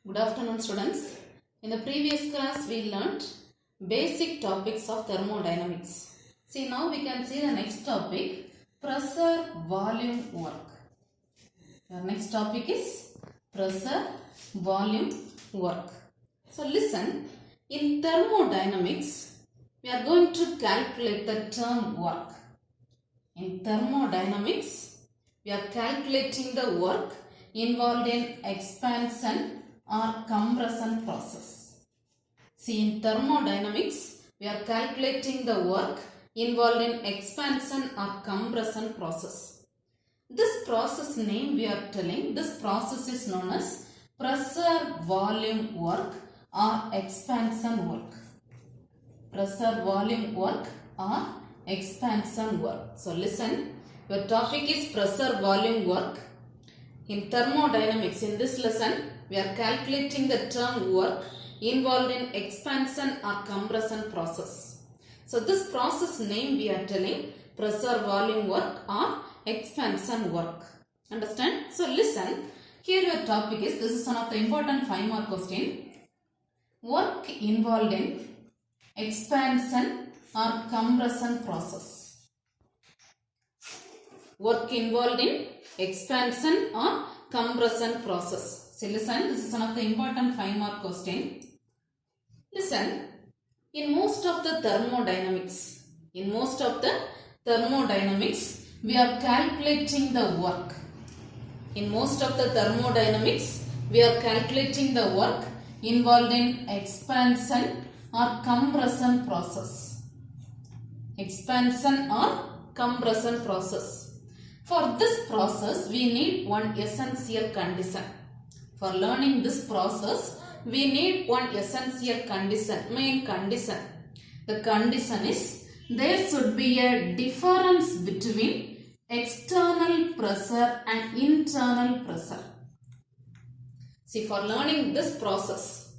Good afternoon, students. In the previous class we learnt basic topics of thermodynamics. See, now we can see the next topic, pressure volume work. Our next topic is pressure volume work. So listen, in thermodynamics we are going to calculate the term work. In thermodynamics we are calculating the work involved in expansion or compression process. See, in thermodynamics we are calculating the work involved in expansion or compression process. This process name we are telling, this process is known as pressure volume work or expansion work. Pressure volume work or expansion work. So listen, your topic is pressure volume work. In thermodynamics, in this lesson, we are calculating the term work involved in expansion or compression process. So this process name we are telling pressure volume work or expansion work. Understand? So listen, here your topic is, this is one of the important 5-mark question. Work involved in expansion or compression process. Work involved in expansion or compression process. So listen, this is one of the important 5-mark question. Listen, in most of the thermodynamics, we are calculating the work. In most of the thermodynamics, we are calculating the work involved in expansion or compression process. Expansion or compression process. For this process, we need one essential condition. For learning this process, we need one essential condition, main condition. The condition is, there should be a difference between external pressure and internal pressure. See, for learning this process,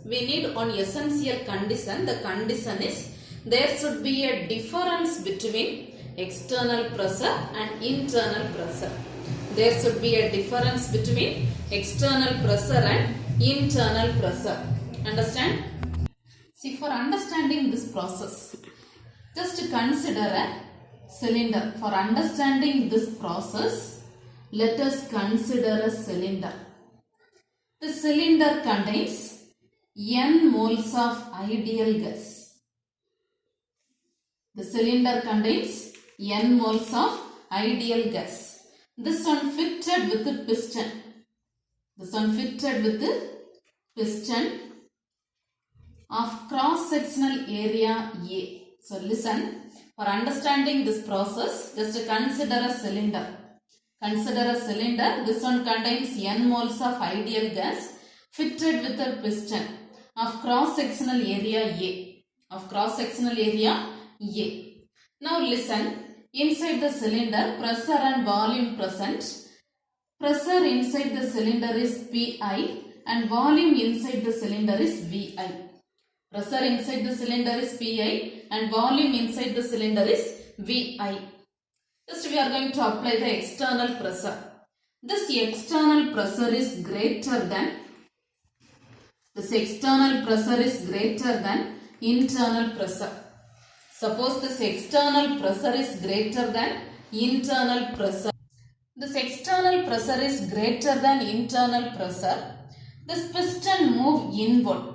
we need one essential condition. The condition is, there should be a difference between external pressure and internal pressure. There should be a difference between external pressure and internal pressure. Understand? See, for understanding this process, just consider a cylinder. For understanding this process, let us consider a cylinder. The cylinder contains N moles of ideal gas. The cylinder contains N moles of ideal gas. This one fitted with the piston. Of cross-sectional area A. So listen, for understanding this process, just consider a cylinder. This one contains N moles of ideal gas fitted with a piston of cross-sectional area A. Now listen, inside the cylinder, pressure and volume present. Pressure inside the cylinder is Pi and volume inside the cylinder is Vi. Pressure inside the cylinder is Pi and volume inside the cylinder is Vi. Just we are going to apply the external pressure. This external pressure is greater than internal pressure. Suppose this external pressure is greater than internal pressure. This external pressure is greater than internal pressure. This piston move inward.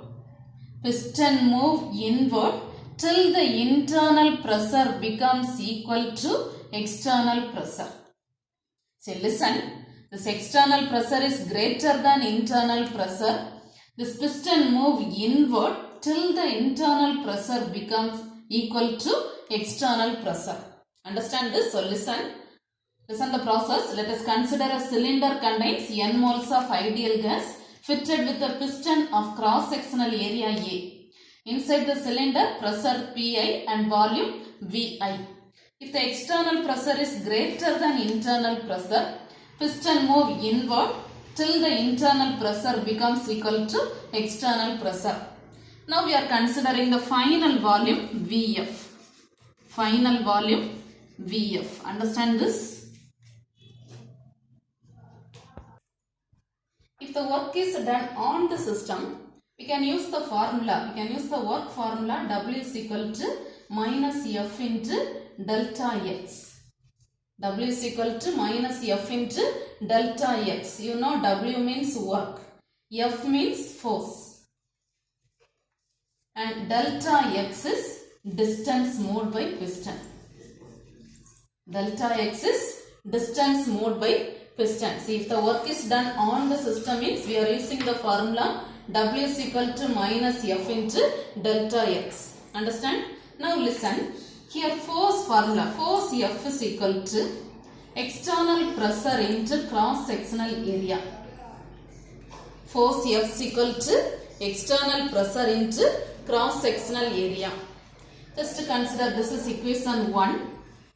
Till the internal pressure becomes equal to external pressure. So listen, this external pressure is greater than internal pressure. This piston move inward till the internal pressure becomes equal to external pressure. Understand this? So listen the process. Let us consider a cylinder contains N moles of ideal gas fitted with a piston of cross-sectional area A. Inside the cylinder, pressure Pi and volume Vi. If the external pressure is greater than internal pressure, piston move inward till the internal pressure becomes equal to external pressure. Now we are considering the final volume Vf. Understand this? if the work is done on the system, we can use the formula. We can use the work formula W is equal to minus F into delta X. W is equal to minus F into delta X. You know W means work. F means force. And delta X is distance moved by piston. Delta X is distance moved by piston. See, if the work is done on the system means we are using the formula W is equal to minus F into delta X. Understand? Now listen. Here force formula. Force F is equal to external pressure into cross-sectional area. Force F is equal to external pressure into cross-sectional area. Just consider this is equation 1.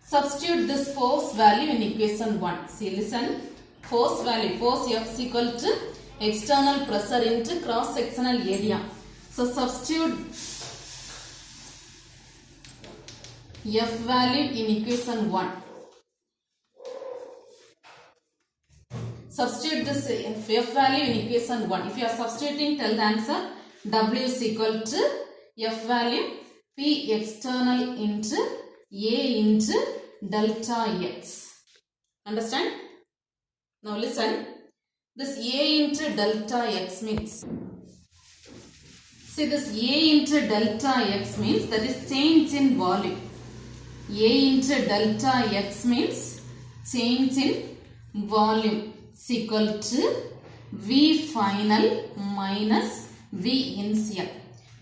Substitute this force value in equation 1. See, listen. Force value. Force F is equal to external pressure into cross-sectional area. So, substitute F value in equation 1. Substitute this F value in equation 1. If you are substituting, tell the answer. W is equal to F value P external into A into delta X. Understand? Now listen. This A into delta X means. See, this A into delta X means that is change in volume. A into delta X means change in volume is equal to V final minus V initial.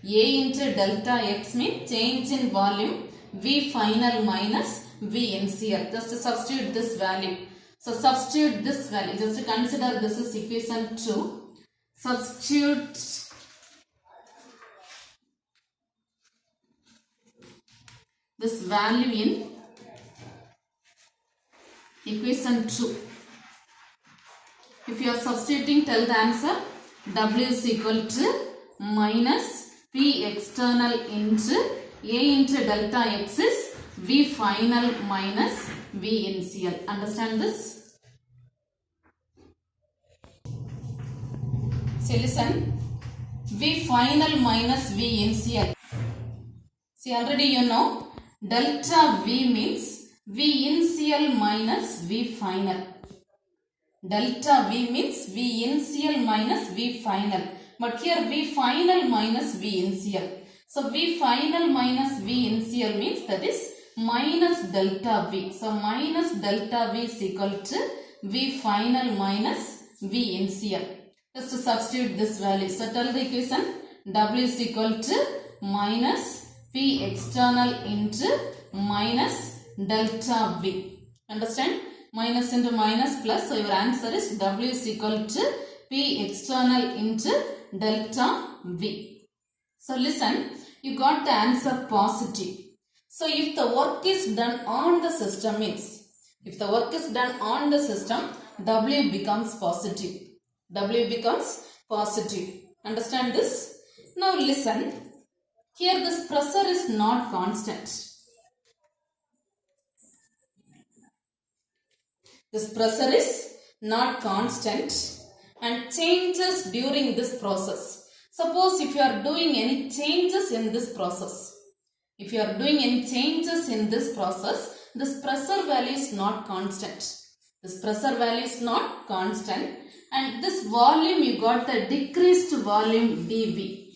A into delta X means change in volume, V final minus V initial. Just to substitute this value. So substitute this value. Just to consider this is equation 2. Substitute this value in equation 2. If you are substituting, tell the answer. W is equal to minus P external into A into delta X is V final minus V initial. Understand this? So listen. V final minus V initial. See, already you know delta V means V initial minus V final. Delta V means V initial minus V final. But here V final minus V initial. So V final minus V initial means that is minus delta V. So minus delta V is equal to V final minus V initial. Just to substitute this value. So tell the equation. W is equal to minus P external into minus delta V. Understand? Minus into minus plus. So your answer is W is equal to P external into delta V. So listen, you got the answer positive. So if the work is done on the system means, if the work is done on the system, W becomes positive. W becomes positive. Understand this? Now listen, here this pressure is not constant. This pressure is not constant and changes during this process. Suppose if you are doing any changes in this process, if you are doing any changes in this process, this pressure value is not constant. This pressure value is not constant and this volume you got the decreased volume dV.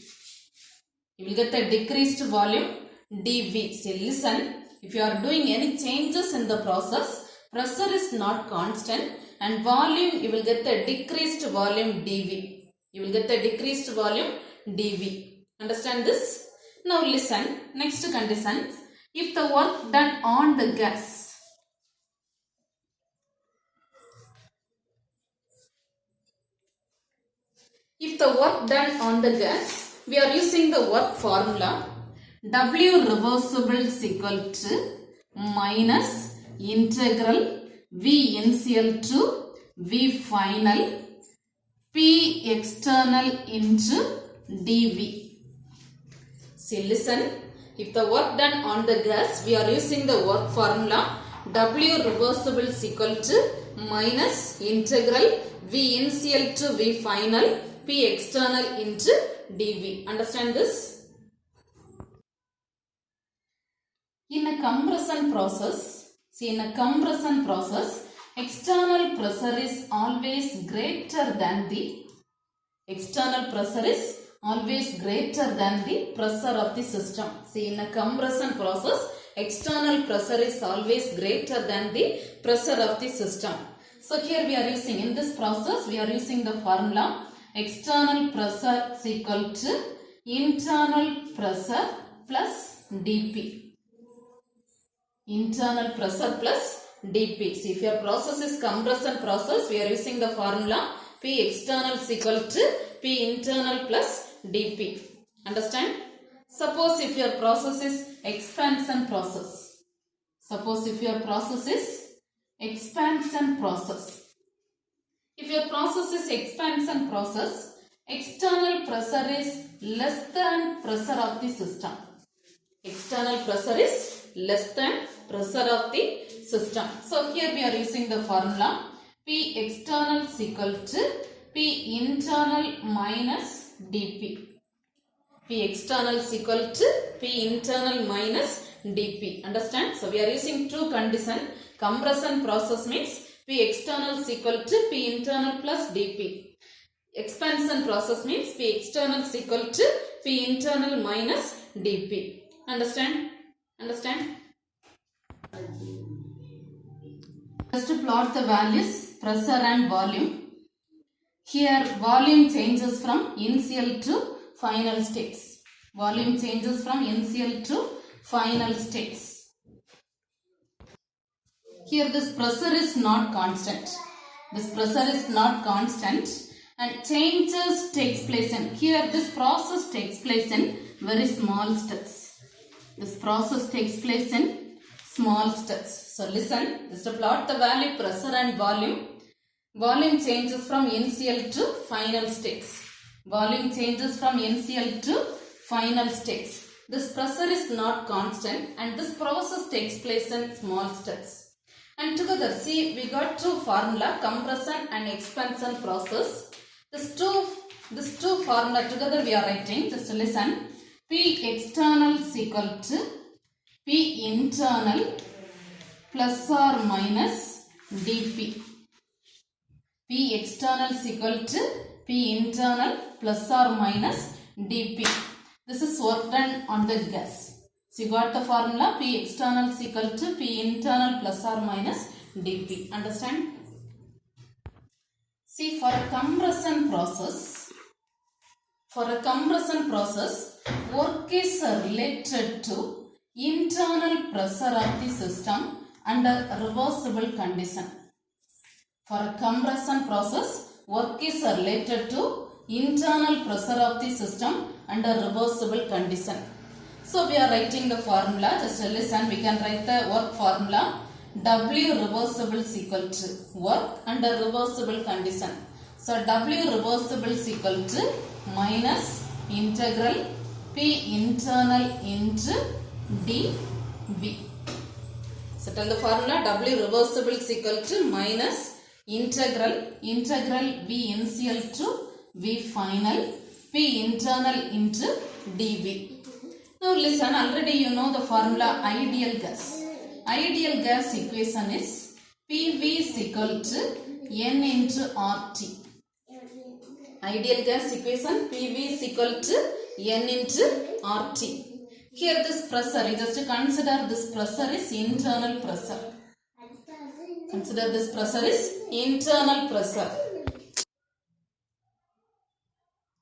You will get the decreased volume dV. So listen, if you are doing any changes in the process, pressure is not constant and volume you will get the decreased volume dV. You will get the decreased volume dV. Understand this? Now listen, next condition. If the work done on the gas, if the work done on the gas, we are using the work formula. W reversible is equal to minus integral V initial to V final P external into dV. See, listen. If the work done on the gas, we are using the work formula. W reversible is equal to minus integral V initial to V final, P external into dV. Understand this? In a compression process, external pressure is always greater than the pressure of the system. See, in a compression process, external pressure is always greater than the pressure of the system. So here we are using, in this process, we are using the formula external pressure is equal to internal pressure plus dP. Internal pressure plus dP. See, if your process is compression process, we are using the formula P external is equal to P internal plus dP. Understand? Suppose if your process is expansion process. If your process is expansion process, external pressure is less than pressure of the system. External pressure is less than pressure of the system. So here we are using the formula P external is equal to P internal minus dP. P external is equal to P internal minus dP. Understand? So we are using two conditions. Compression process means P external is equal to P internal plus dP. Expansion process means P external is equal to P internal minus dP. Understand? Just to plot the values, pressure and volume. Here volume changes from initial to final states. Here this pressure is not constant. And changes takes place in. Here this process takes place in very small steps. So listen, just to plot the value pressure and volume. Volume changes from initial to final states. This pressure is not constant and this process takes place in small steps. And together, see, we got two formula, compression and expansion process. This two formula together we are writing. Just listen. P external is equal to P internal plus or minus dP. P external is equal to P internal plus or minus dP. This is work done on the gas. So you got the formula P external is equal to P internal plus or minus dP. Understand? See, for a compression process, work is related to internal pressure of the system under reversible condition. For a compression process, work is related to internal pressure of the system under reversible condition. So we are writing the formula. Just listen, we can write the work formula. W reversible is equal to work under reversible condition. So W reversible is equal to minus integral P internal into dV. So tell the formula W reversible is equal to minus integral V initial to V final P internal into dV. Now listen, already you know the formula ideal gas. Ideal gas equation is PV is equal to N into RT. Ideal gas equation PV is equal to N into RT. Here this pressure, just consider this pressure is internal pressure. Consider this pressure is internal pressure.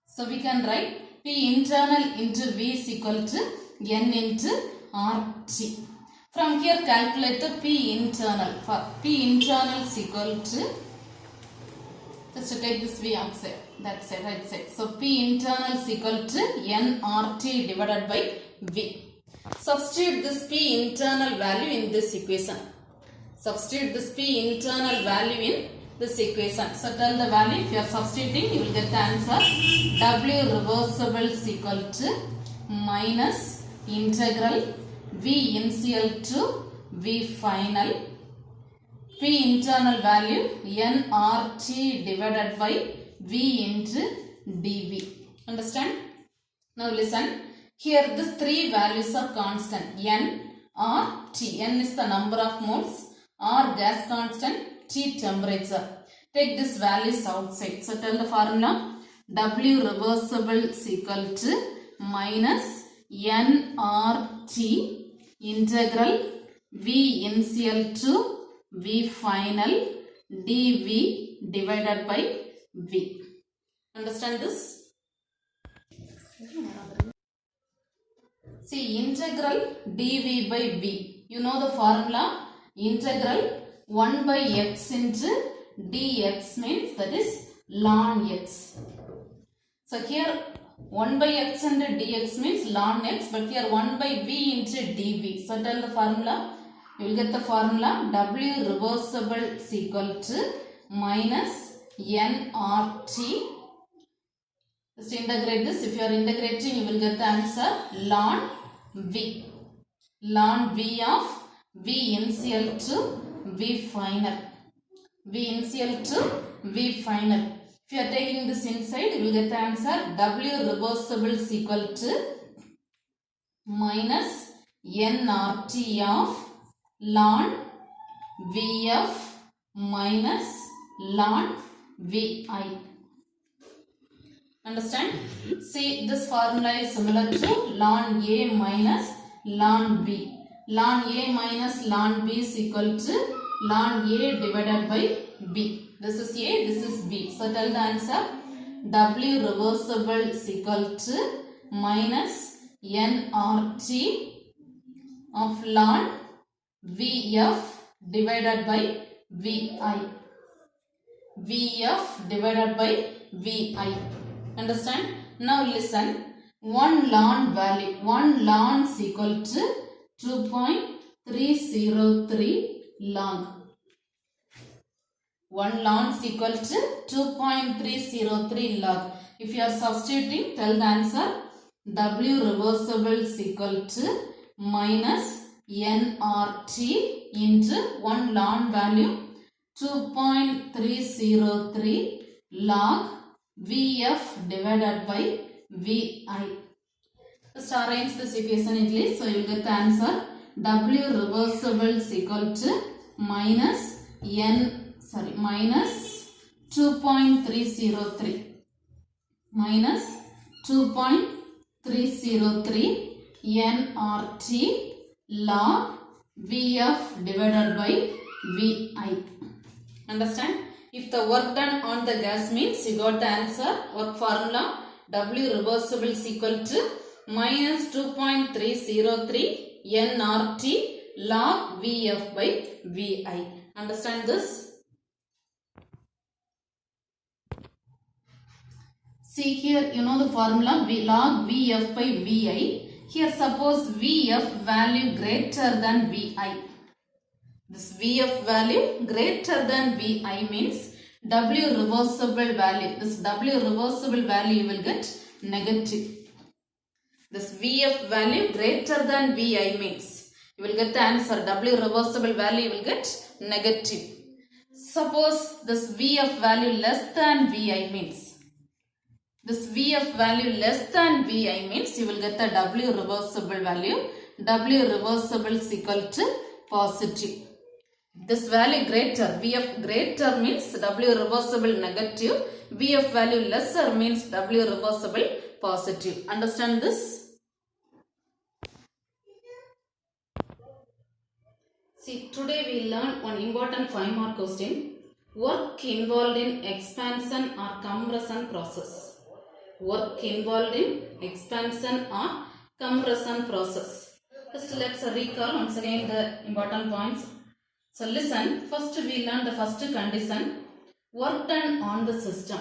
So we can write P internal into V is equal to N into RT. From here calculate the P internal. For P internal is equal to, just to take this V outside, that side, right side. So P internal is equal to nRT divided by V. Substitute this P internal value in this equation. Substitute this P internal value in this equation. So tell the value, if you are substituting, you will get the answer. W reversible is equal to minus integral V initial to V final P P internal value nRT divided by V into dV. Understand? Now listen. Here these three values are constant. N, R, T. N is the number of moles. R gas constant. T temperature. Take these values outside. So tell the formula. W reversible is equal to minus nRT integral V initial to V final dV divided by V. Understand this? See, integral dV by V. You know the formula? Integral 1 by x into dx means that is ln x. So here 1 by x into dx means ln x, but here 1 by v into dv. So tell the formula. You will get the formula W reversible is equal to minus nRT. Just integrate this. If you are integrating, you will get the answer ln v. Ln v of v initial to v final. V initial to v final. If you are taking this inside, you will get the answer W reversible is equal to minus nRT of ln Vf minus ln Vi. Understand? See, this formula is similar to ln A minus ln B. Ln A minus ln B is equal to ln A divided by B. This is A, this is B. So tell the answer. W reversible is equal to minus nRT of ln Vf divided by Vi. Vf divided by Vi. Understand? Now listen. 1 ln value. 1 ln is equal to 2.303 log. 1 ln is equal to 2.303 log. If you are substituting, tell the answer. W reversible is equal to minus nRT into 1 ln value 2.303 log Vf divided by Vi. Just arrange this equation in place. So you will get the answer. W reversible is equal to minus 2.303 minus 2.303 nRT log Vf divided by Vi. Understand? If the work done on the gas means you got the answer. Work formula W reversible is equal to minus 2.303 nRT log Vf by Vi. Understand this? See here, you know the formula log Vf by Vi. Here suppose Vf value greater than Vi. This Vf value greater than Vi means W reversible value. This W reversible value you will get negative. This Vf value greater than Vi means you will get the answer. W reversible value you will get negative. Suppose this Vf value less than Vi means. This Vf value less than Vi means you will get the W reversible value. W reversible is equal to positive. This value greater, Vf greater means W reversible negative. Vf value lesser means W reversible positive. Understand this? See, today we learn one important 5-mark question. Work involved in expansion or compression process. Work involved in expansion or compression process. Just let's recall once again the important points. So listen, first we learn the first condition, work done on the system.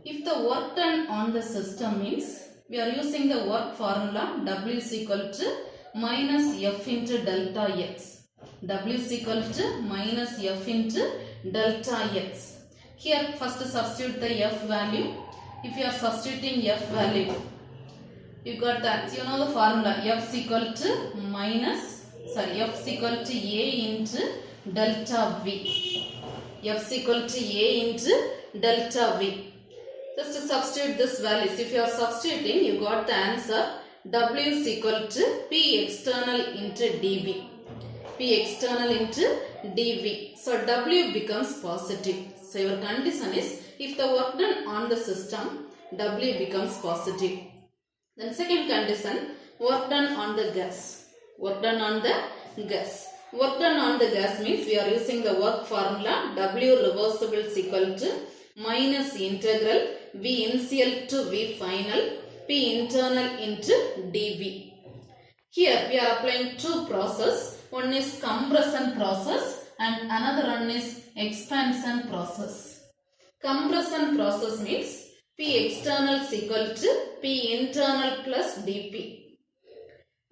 If the work done on the system means, we are using the work formula W is equal to minus F into delta X. W is equal to minus F into delta X. Here first substitute the F value. If you are substituting F value, you got that. You know the formula F is equal to F is equal to A into delta V. F is equal to A into delta V. Just to substitute this values. If you are substituting, you got the answer. W is equal to P external into dV. P external into dV. So W becomes positive. So your condition is, if the work done on the system, W becomes positive. Then second condition, work done on the gas. Work done on the gas. Work done on the gas means we are using the work formula. W reversible is equal to minus integral V initial to V final P internal into dV. Here we are applying two processes. One is compression process and another one is expansion process. Compression process means P external is equal to P internal plus dP.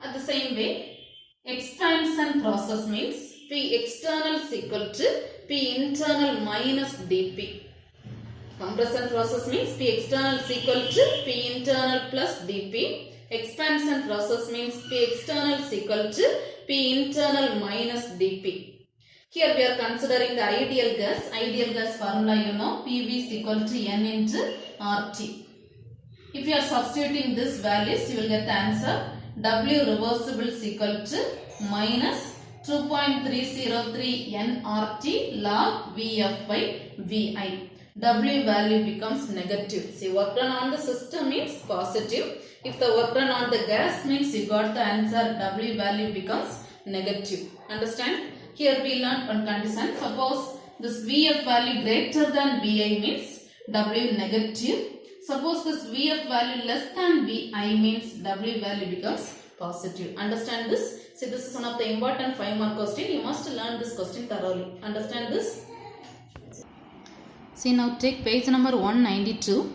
At the same way, expansion process means P external is equal to P internal minus dP. Compression process means P external is equal to P internal plus dP. Expansion process means P external is equal to P internal minus dP. Here we are considering the ideal gas. Ideal gas formula you know, PV is equal to N into RT. If you are substituting these values, you will get the answer. W reversible is equal to minus 2.303 nRT log Vf by Vi. W value becomes negative. See, work done on the system means positive. If the work done on the gas means you got the answer, W value becomes negative. Understand? Here we learned one condition. Suppose this Vf value greater than Vi means W negative. Suppose this Vf value less than Vi means W value becomes positive. Understand this? See, this is one of the important 5-mark question. You must learn this question thoroughly. Understand this? See, now take page number 192.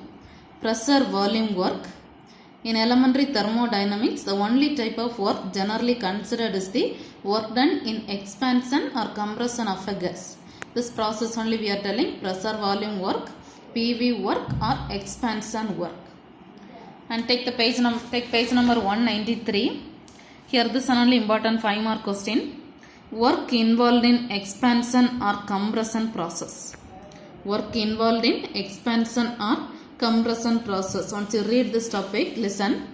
Pressure volume work. In elementary thermodynamics, the only type of work generally considered is the work done in expansion or compression of a gas. This process only we are telling pressure volume work, PV work or expansion work. And take page number 193. Here this is only important 5-mark question. Work involved in expansion or compression process. Work involved in expansion or compression process. Once you read this topic, listen.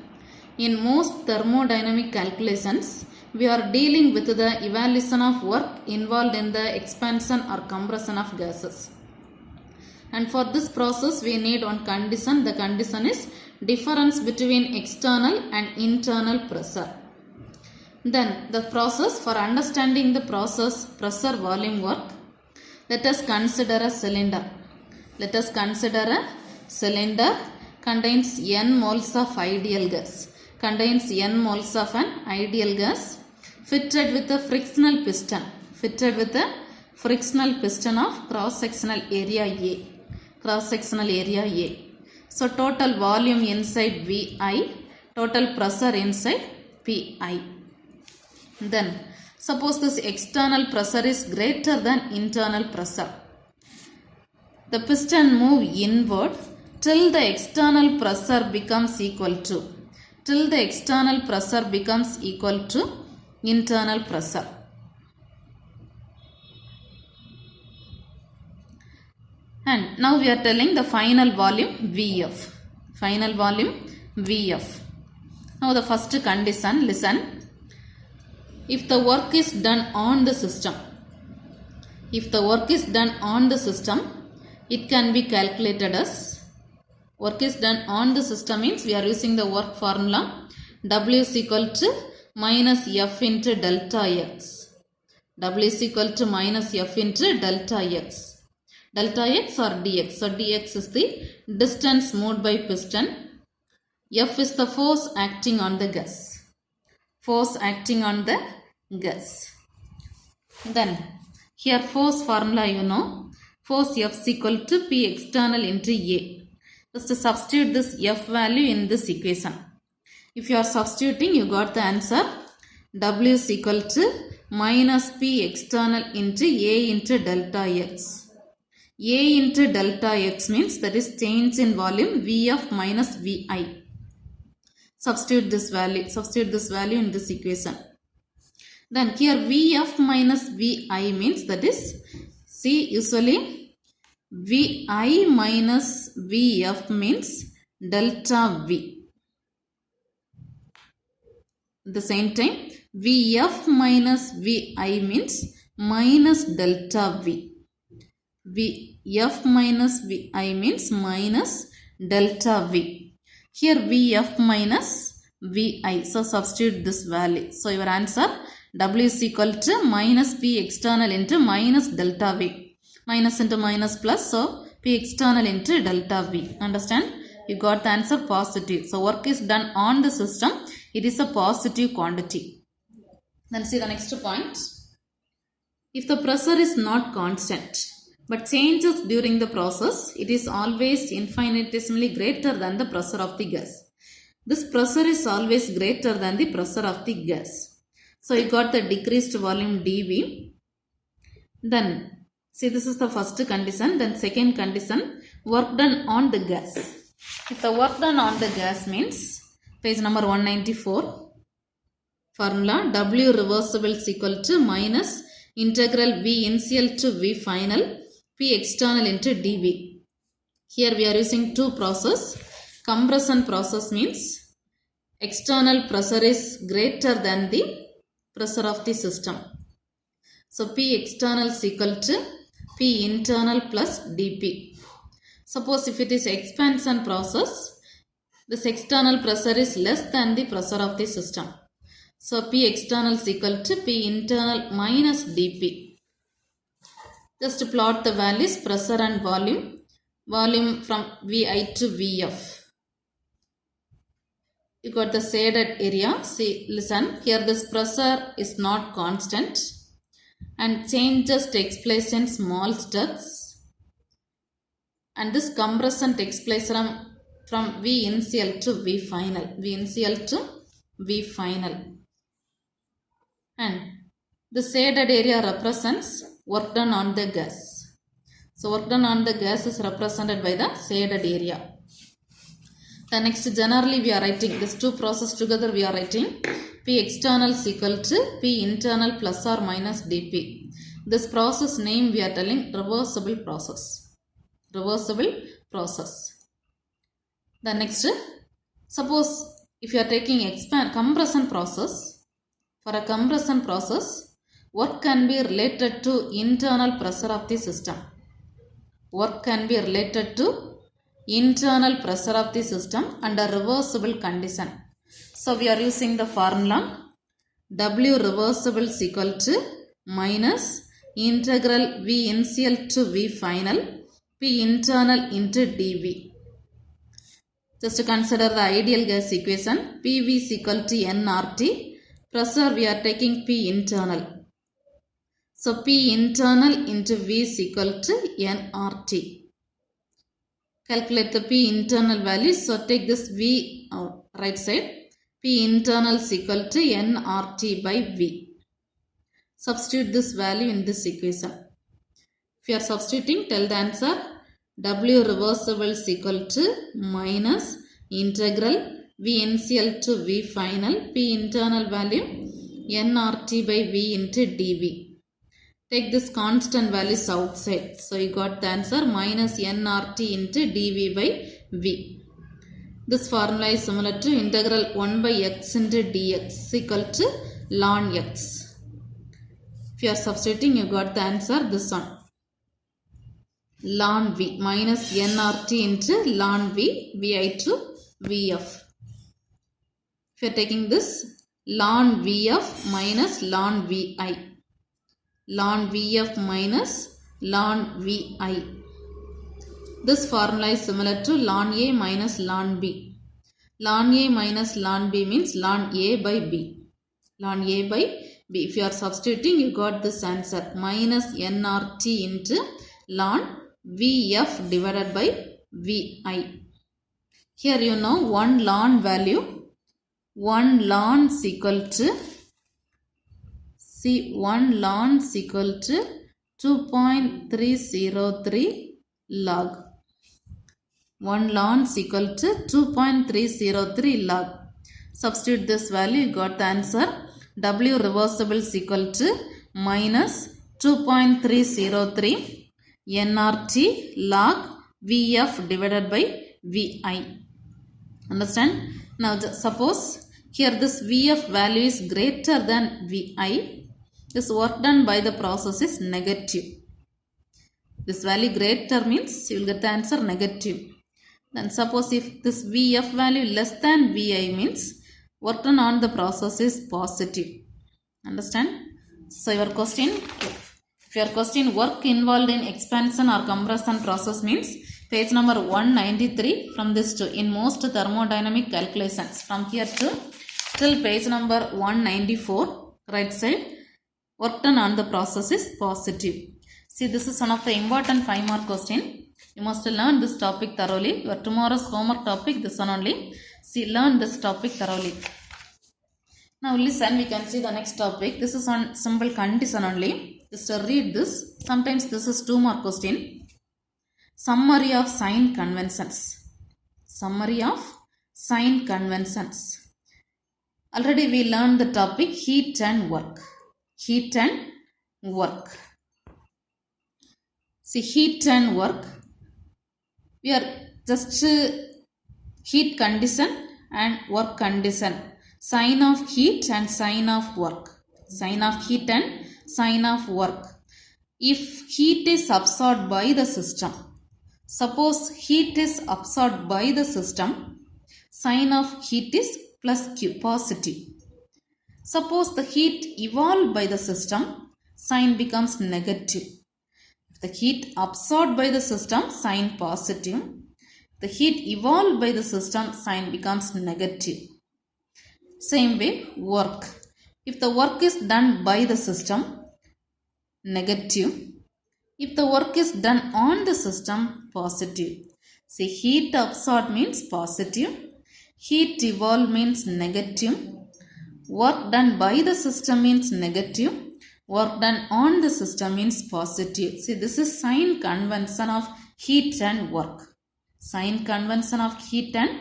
In most thermodynamic calculations, we are dealing with the evaluation of work involved in the expansion or compression of gases. And for this process, we need one condition. The condition is difference between external and internal pressure. Then the process, for understanding the process pressure volume work, let us consider a cylinder. Let us consider a cylinder contains n moles of ideal gas. Contains n moles of an ideal gas fitted with a frictional piston. Fitted with a frictional piston of cross-sectional area A. Cross-sectional area A. So total volume inside Vi, total pressure inside Pi. Then suppose this external pressure is greater than internal pressure. The piston move inward till the external pressure becomes equal to. Till the external pressure becomes equal to internal pressure. And now we are telling the final volume Vf. Final volume Vf. Now the first condition, listen. If the work is done on the system, if the work is done on the system, it can be calculated as, work is done on the system means we are using the work formula. W is equal to minus F into delta X. W is equal to minus F into delta X. Delta X or dx. So dx is the distance moved by piston. F is the force acting on the gas. Force acting on the gas. Then here force formula you know. Force F is equal to P external into A. Just to substitute this F value in this equation. If you are substituting, you got the answer. W is equal to minus P external into A into delta X. A into delta X means that is change in volume Vf minus Vi. Substitute this value in this equation. Then here Vf minus Vi means, that is, see, usually Vi minus Vf means delta V. At the same time, Vf minus Vi means minus delta V. Vf minus Vi means minus delta V. Here Vf minus Vi. So substitute this value. So your answer W is equal to minus P external into minus delta V. Minus into minus plus. So P external into delta V. Understand? You got the answer positive. So work is done on the system. It is a positive quantity. Then see the next point. If the pressure is not constant but changes during the process, it is always infinitesimally greater than the pressure of the gas. This pressure is always greater than the pressure of the gas. So you got the decreased volume dV. Then see, this is the first condition. Then second condition, work done on the gas. If the work done on the gas means, page number 194, formula W reversible is equal to minus integral V initial to V final P external into dV. Here we are using two process. Compression process means external pressure is greater than the pressure of the system. So P external is equal to P internal plus dP. Suppose if it is expansion process, this external pressure is less than the pressure of the system. So P external is equal to P internal minus dP. Just plot the values, pressure and volume. Volume from Vi to Vf. You got the shaded area. See, listen, here this pressure is not constant and changes takes place in small steps. And this compression takes place from V initial to V final. V initial to V final. And the shaded area represents work done on the gas. So work done on the gas is represented by the shaded area. The next, generally we are writing these two processes together. We are writing P external is equal to P internal plus or minus dP. This process name we are telling reversible process. Reversible process. The next, suppose if you are taking compression process. For a compression process, work can be related to internal pressure of the system. Work can be related to internal pressure of the system under reversible condition. So we are using the formula W reversible is equal to minus integral V initial to V final P internal into dV. Just to consider the ideal gas equation, PV is equal to nRT. Pressure we are taking P internal. So P internal into V is equal to nRT. Calculate the P internal value. So take this V right side. P internal is equal to nRT by V. Substitute this value in this equation. If you are substituting, tell the answer. W reversible is equal to minus integral V initial to V final P internal value nRT by V into dV. Take this constant values outside. So you got the answer minus nRT into dV by V. This formula is similar to integral 1 by x into dx equal to ln x. If you are substituting, you got the answer this one. Ln V minus nRT into ln V, Vi to Vf. If you are taking this, ln Vf minus ln Vi. Ln Vf minus ln Vi. This formula is similar to ln A minus ln B. Ln A minus ln B means ln A by B. Ln A by B. If you are substituting, you got this answer minus nRT into ln Vf divided by Vi. Here you know 1 ln value. 1 ln is equal to, see, 1 ln is equal to 2.303 log. 1 ln is equal to 2.303 log. Substitute this value, you got the answer W reversible is equal to minus 2.303 nRT log Vf divided by Vi. Understand? Now suppose here this Vf value is greater than Vi. This work done by the process is negative. This value greater means you will get the answer negative. Then suppose if this Vf value less than Vi means work done on the process is positive. Understand? So your question, if your question work involved in expansion or compression process means page number 193 from this to in most thermodynamic calculations from here to till page number 194 right side work done on the process is positive. See, this is one of the important 5-mark question. You must learn this topic thoroughly. Your tomorrow's homework topic, this one only. See, learn this topic thoroughly. Now listen, we can see the next topic. This is on simple condition only. Just read this. Sometimes this is 2-mark question. Summary of sign conventions. Summary of sign conventions. Already we learned the topic heat and work. Heat and work. See, heat and work. We are just heat condition and work condition. Sign of heat and sign of work. Sign of heat and sign of work. If heat is absorbed by the system, suppose heat is absorbed by the system, sign of heat is plus Q, positive. Suppose the heat evolved by the system, sign becomes negative. If the heat absorbed by the system, sign positive. The heat evolved by the system, sign becomes negative. Same way, work. If the work is done by the system, negative. If the work is done on the system, positive. See, heat absorbed means positive. Heat evolved means negative. Work done by the system means negative. Work done on the system means positive. See, this is sign convention of heat and work. Sign convention of heat and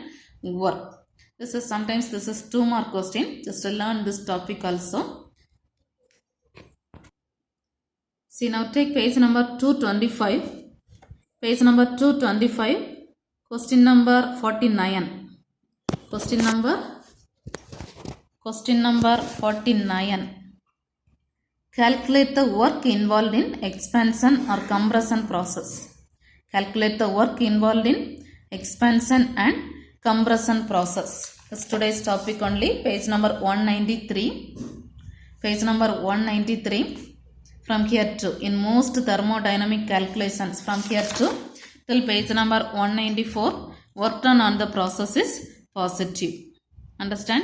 work. This is sometimes this is 2-mark question. Just to learn this topic also. See, now take page number 225. Page number 225. Question number 49. Question number 49. Calculate the work involved in expansion or compression process. Calculate the work involved in expansion and compression process. This is today's topic only. Page number 193. Page number 193. From here to in most thermodynamic calculations from here to till page number 194 work done on the process is positive. Understand?